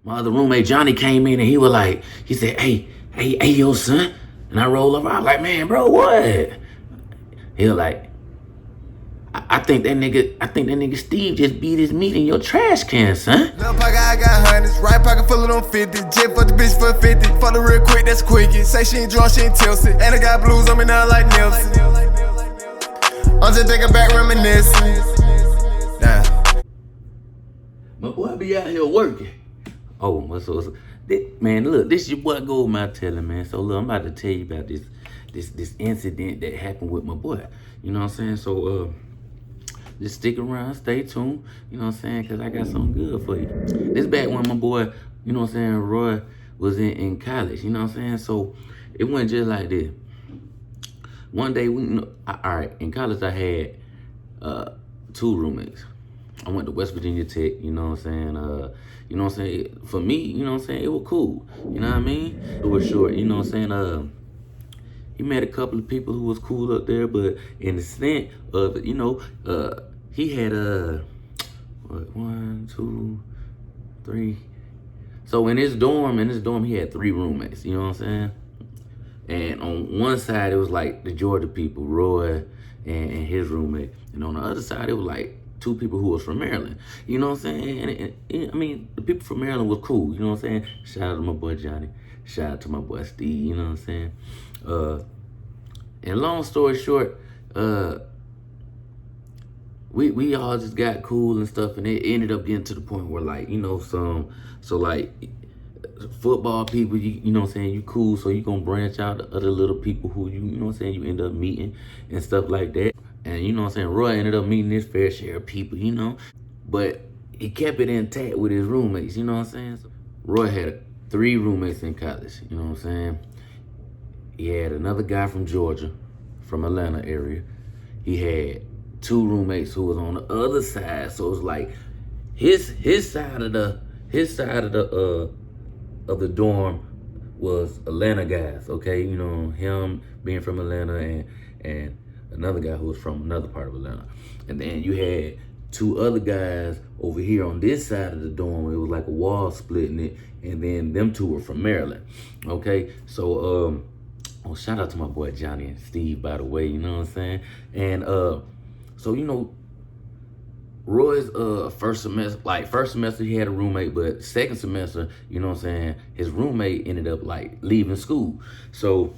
My other roommate, Johnny, came in and he said, hey, yo, son. And I rolled over. I was like, man, bro, what? He was like, I think that nigga Steve just beat his meat in your trash can, son. Left pocket, I got hundreds. Right pocket full of them 50. Jet for the bitch for 50. Fuck her real quick, that's quickie. Say she ain't drunk, she ain't tilted. And I got blues on me now like Nipsey. I'm just thinking back reminiscing. Damn. My boy be out here working. Oh, man, look, this your boy Goldmouth telling, man. So look, I'm about to tell you about this incident that happened with my boy. You know what I'm saying? So just stick around, stay tuned. You know what I'm saying? Cause I got something good for you. This back when my boy, you know what I'm saying, Roy was in college. You know what I'm saying? So it went just like this. One day all right, in college I had 2 roommates. I went to West Virginia Tech, you know what I'm saying? For me, you know what I'm saying, it was cool. You know what I mean? It was short, you know what I'm saying? He met a couple of people who was cool up there, but in the sense of, he had 1, 2, 3. So in his dorm, he had 3 roommates, you know what I'm saying? And on one side, it was like the Georgia people, Roy and his roommate. And on the other side, it was like 2 people who was from Maryland. You know what I'm saying? And I mean, the people from Maryland was cool. You know what I'm saying? Shout out to my boy Johnny. Shout out to my boy Steve. You know what I'm saying? And long story short, we all just got cool and stuff, and it ended up getting to the point where, like, football people, you know what I'm saying, you cool, so you gonna branch out to other little people who you know what I'm saying, you end up meeting and stuff like that. And you know what I'm saying, Roy ended up meeting his fair share of people, you know, but he kept it intact with his roommates, you know what I'm saying? So Roy had 3 roommates in college, you know what I'm saying? He had another guy from Georgia, from Atlanta area. He had 2 roommates who was on the other side, so it was like his side of the dorm was Atlanta guys, okay? You know, him being from Atlanta and another guy who was from another part of Atlanta. And then you had 2 other guys over here on this side of the dorm. It was like a wall splitting it, and then them 2 were from Maryland, okay? So, shout out to my boy Johnny and Steve, by the way, you know what I'm saying? And so, you know, Roy's first semester he had a roommate, but second semester, you know what I'm saying, his roommate ended up like leaving school. So,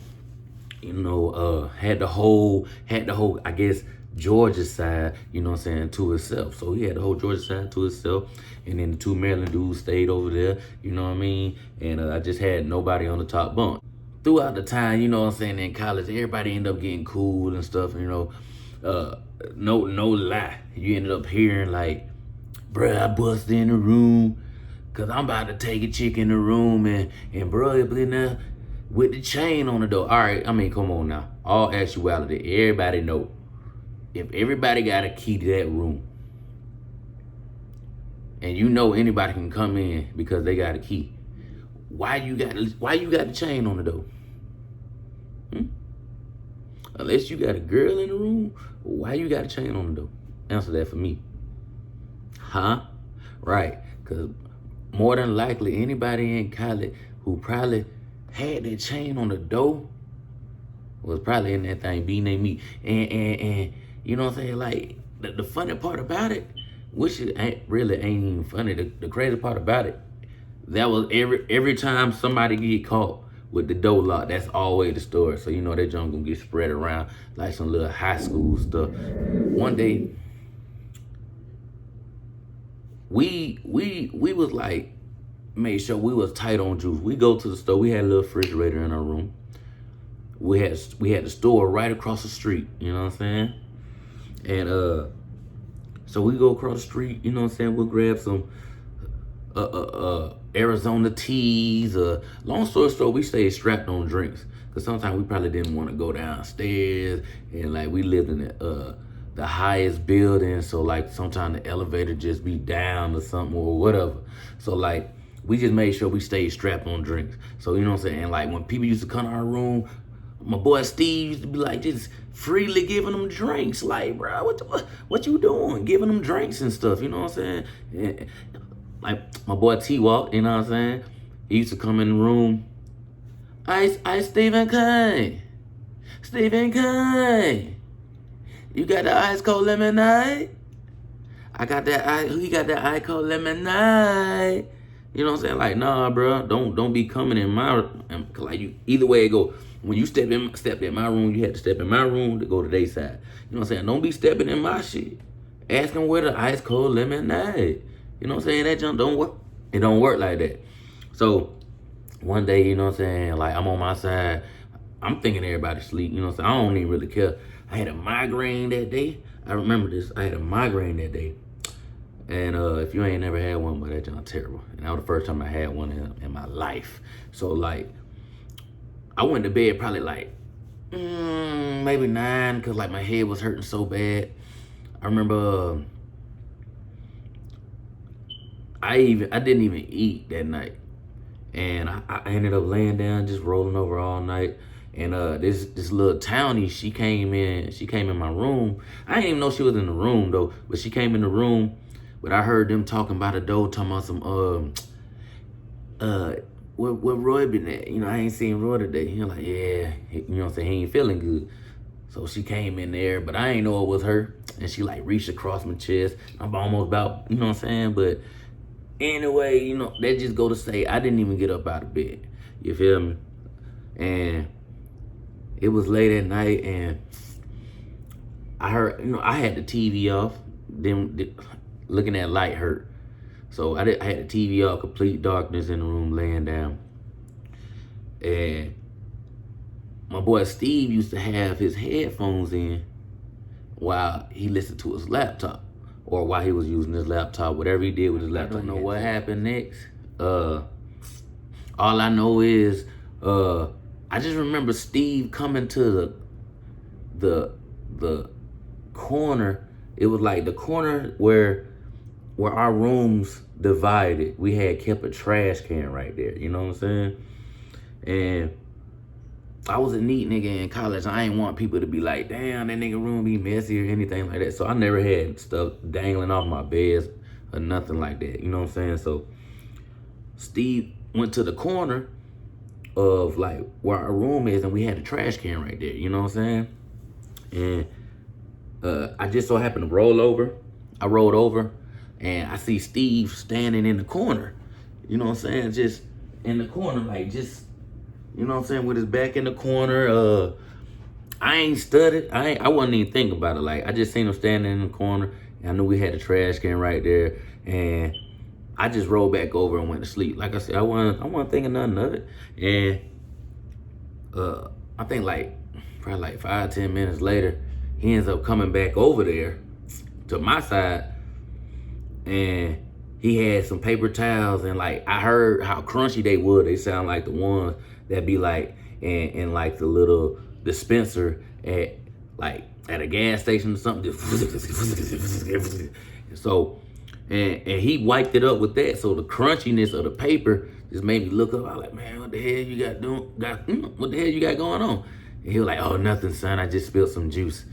you know, had the whole I guess Georgia side, you know what I'm saying, to himself. So he had the whole Georgia side to himself, and then the 2 Maryland dudes stayed over there, you know what I mean? And I just had nobody on the top bunk. Throughout the time, you know what I'm saying, in college, everybody ended up getting cool and stuff, you know. No lie, you ended up hearing like, bruh, I busted in the room cause I'm about to take a chick in the room, and bruh, up in there with the chain on the door. All right, I mean, come on now. All actuality, everybody know, if everybody got a key to that room, and you know anybody can come in because they got a key, why you got the chain on the door? Unless you got a girl in the room, why you got a chain on the door? Answer that for me. Huh? Right. Because more than likely, anybody in college who probably had that chain on the door was probably in that thing beating their meat. And you know what I'm saying? Like, the funny part about it, which ain't even funny, the crazy part about it, that was every time somebody get caught with the door locked, that's always the story. So, you know, that junk gonna get spread around like some little high school stuff. One day, we was like, made sure we was tight on juice. We go to the store. We had a little refrigerator in our room. We had the store right across the street, you know what I'm saying? And so we go across the street, you know what I'm saying? We'll grab some Arizona teas. Long story short, we stayed strapped on drinks because sometimes we probably didn't want to go downstairs, and like we lived in the highest building, so like sometimes the elevator just be down or something or whatever. So like we just made sure we stayed strapped on drinks. So you know what I'm saying? And like when people used to come to our room, my boy Steve used to be like just freely giving them drinks. Like, bro, what you doing? Giving them drinks and stuff, you know what I'm saying? like my boy T-Walk, you know what I'm saying? He used to come in the room. Ice Stephen K. Stephen K. You got the ice cold lemonade? I got that ice. He got that ice cold lemonade. You know what I'm saying? Like, nah, bro. Don't be coming in my like you. Either way it go. When you stepped in my room, you had to step in my room to go to their side. You know what I'm saying? Don't be stepping in my shit. Asking where the ice cold lemonade. You know what I'm saying? That junk don't work. It don't work like that. So one day, you know what I'm saying? Like I'm on my side. I'm thinking everybody's asleep. You know what I'm saying? I don't even really care. I had a migraine that day. I remember this. I had a migraine that day. And if you ain't never had one, but that junk terrible. And that was the first time I had one in my life. So like, I went to bed probably like maybe 9 because like my head was hurting so bad. I remember I didn't even eat that night, and I ended up laying down just rolling over all night. And this little townie, she came in my room. I didn't even know she was in the room though, but she came in the room. But I heard them talking by the door, talking about some where Roy been at? You know, I ain't seen Roy today. He like, yeah, you know what I'm saying? He ain't feeling good. So she came in there, but I ain't know it was her. And she like reached across my chest. I'm almost about, you know what I'm saying? But anyway, you know, that just go to say I didn't even get up out of bed. You feel me? And it was late at night, and I heard, you know, I had the TV off. Then looking at light hurt. So I had the TV off, complete darkness in the room, laying down. And my boy Steve used to have his headphones in while he listened to his laptop, or while he was using his laptop, whatever he did with his laptop. I don't know what happened next. All I know is I just remember Steve coming to the corner. It was like the corner where our rooms divided. We had kept a trash can right there, you know what I'm saying? And I was a neat nigga in college. I ain't want people to be like, damn, that nigga room be messy or anything like that. So I never had stuff dangling off my beds or nothing like that, you know what I'm saying? So Steve went to the corner of like where our room is, and we had a trash can right there, you know what I'm saying? And I just so happened to roll over. I rolled over, and I see Steve standing in the corner. You know what I'm saying? Just in the corner, like just, you know what I'm saying, with his back in the corner. I ain't studied. I wasn't even thinking about it. Like, I just seen him standing in the corner, and I knew we had a trash can right there. And I just rolled back over and went to sleep. Like I said, I wasn't thinking nothing of it. And I think like probably like 5-10 minutes later, he ends up coming back over there to my side, and he had some paper towels, and like I heard how crunchy they were. They sound like the ones that be like in like the little dispenser at a gas station or something. So and he wiped it up with that. So the crunchiness of the paper just made me look up. I was like, man, what the hell you what the hell you got going on? And he was like, oh, nothing, son. I just spilled some juice.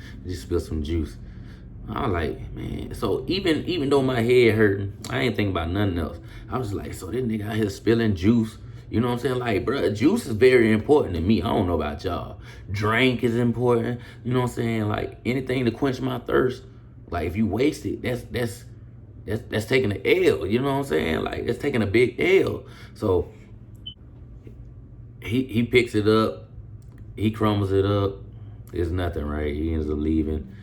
I was like, man. So even though my head hurting, I ain't thinking about nothing else. I was like, so this nigga out here spilling juice. You know what I'm saying? Like, bro, juice is very important to me. I don't know about y'all. Drink is important. You know what I'm saying? Like, anything to quench my thirst. Like, if you waste it, that's taking an L. You know what I'm saying? Like, that's taking a big L. So he picks it up. He crumbles it up. It's nothing, right? He ends up leaving.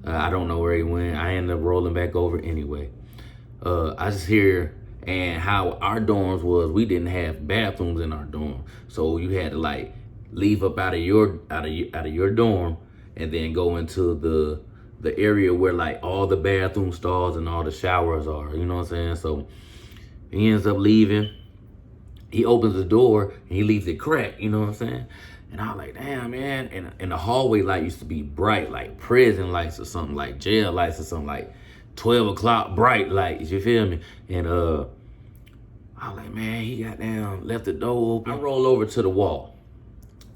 I don't know where he went. I ended up rolling back over anyway. I just hear and how our dorms was, we didn't have bathrooms in our dorm, so you had to like leave up out of your dorm and then go into the area where like all the bathroom stalls and all the showers are. You know what I'm saying? So he ends up leaving. He opens the door and he leaves it cracked. You know what I'm saying? And I was like, damn, man. And the hallway light used to be bright, like prison lights or something, like jail lights or something, like 12 o'clock bright lights, you feel me? And I was like, man, he got down, left the door open. I roll over to the wall.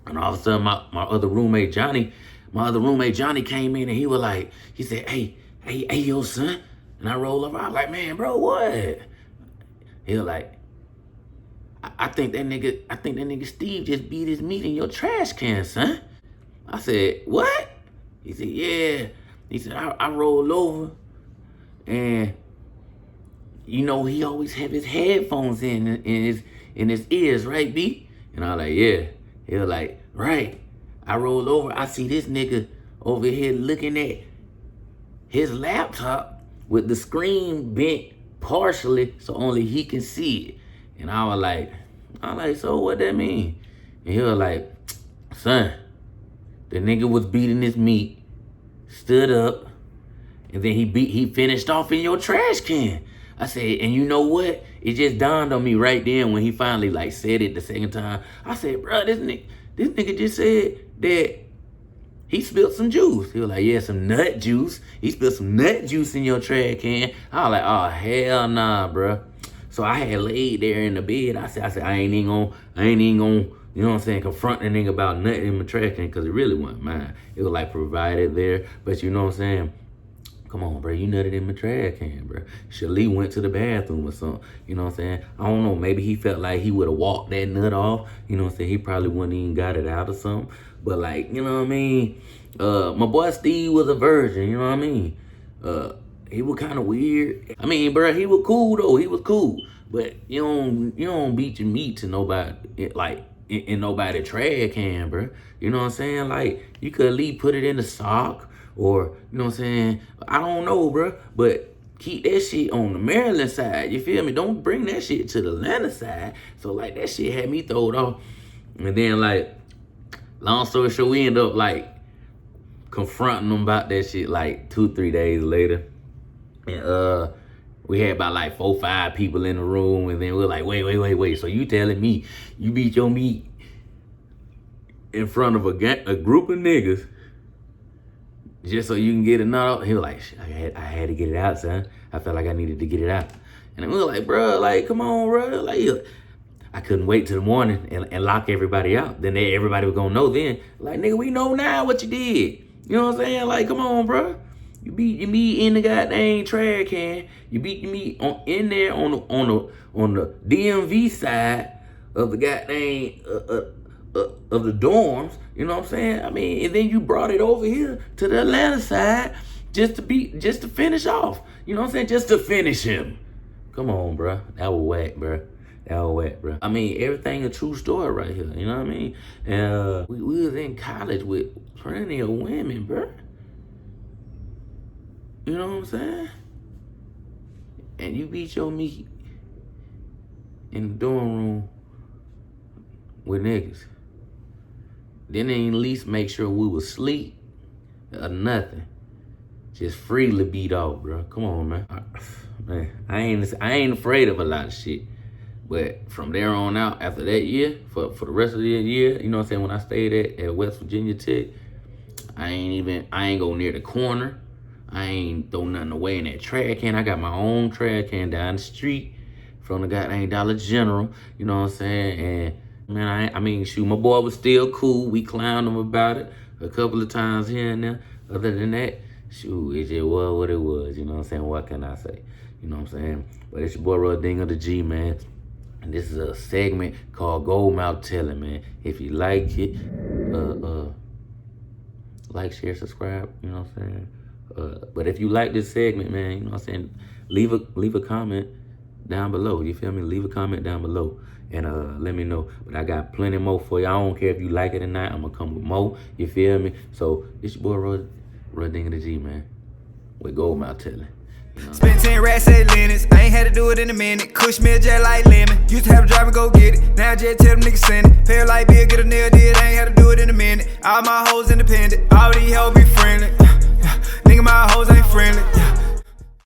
And all of a sudden, my other roommate, Johnny came in, and he said, hey, yo, son. And I roll over. I was like, man, bro, what? He was like, I think that nigga Steve just beat his meat in your trash can, son. I said, what? He said, yeah. He said, I rolled over and you know he always have his headphones in his ears, right, B? And I was like, yeah. He was like, right. I rolled over, I see this nigga over here looking at his laptop with the screen bent partially so only he can see it. And I was like, so what that mean? And he was like, son, the nigga was beating his meat, stood up, and then he finished off in your trash can. I said, and you know what? It just dawned on me right then when he finally like said it the second time. I said, bro, this nigga just said that he spilled some juice. He was like, yeah, some nut juice. He spilled some nut juice in your trash can. I was like, oh, hell nah, bro. So I had laid there in the bed. I said, I ain't even gonna, you know what I'm saying, confront the nigga about nothing in my trash can, because it really wasn't mine. It was like provided there, but you know what I'm saying? Come on, bro, you nutted in my trash can, bro. Shalee went to the bathroom or something, you know what I'm saying? I don't know, maybe he felt like he would have walked that nut off, you know what I'm saying? He probably wouldn't even got it out or something. But like, you know what I mean? My boy Steve was a virgin, you know what I mean? He was kind of weird. I mean, bro, he was cool though. He was cool, but you don't beat your meat to nobody like in nobody trash can, bro. You know what I'm saying? Like you could at least put it in the sock, or you know what I'm saying? I don't know, bro, but keep that shit on the Maryland side. You feel me? Don't bring that shit to the Atlanta side. So like that shit had me thrown off, and then like long story short, we end up like confronting them about that shit like 2-3 days later. And we had about like 4-5 people in the room, and then we were like, wait. So you telling me you beat your meat in front of a group of niggas just so you can get it out? He was like, I had to get it out, son. I felt like I needed to get it out. And we were like, bro, like, come on, bro. Like, I couldn't wait till the morning and lock everybody out. Then everybody was gonna know then. Like, nigga, we know now what you did. You know what I'm saying? Like, come on, bro. You beat your meat in the goddamn trash can. You beat your meat in there on the DMV side of the goddamn of the dorms. You know what I'm saying? I mean, and then you brought it over here to the Atlanta side just to finish off. You know what I'm saying? Just to finish him. Come on, bro. That was whack, bro. That was whack, bro. I mean, everything a true story right here. You know what I mean? And we was in college with plenty of women, bro. You know what I'm saying? And you beat your meat in the dorm room with niggas. Then they at least make sure we was asleep or nothing. Just freely beat off, bro. Come on, man. Man, I ain't afraid of a lot of shit. But from there on out, after that year, for the rest of the year, you know what I'm saying, when I stayed at West Virginia Tech, I ain't go near the corner. I ain't throw nothing away in that trash can. I got my own trash can down the street from the goddamn Dollar General. You know what I'm saying? And man, I mean, shoot, my boy was still cool. We clowned him about it a couple of times here and there. Other than that, shoot, it just was what it was. You know what I'm saying? What can I say? You know what I'm saying? But it's your boy Rodinga the G, man. And this is a segment called Gold Mouth Telling, man. If you like it, like, share, subscribe. You know what I'm saying? But if you like this segment, man, you know what I'm saying, leave a comment down below. You feel me? Leave a comment down below and let me know. But I got plenty more for you. I don't care if you like it or not. I'm gonna come with more. You feel me? So it's your boy Rodinga the G, man, with Gold Mouth Telling. You know? Spent 10 racks at Lennox. I ain't had to do it in a minute. Kush me a jet like lemon. Used to have a driver go get it. Now just tell them niggas send it. Pay like bill, get a nail did. I ain't had to do it in a minute. All my hoes independent. All these hoes be friendly. Nigga, my hoes ain't friendly.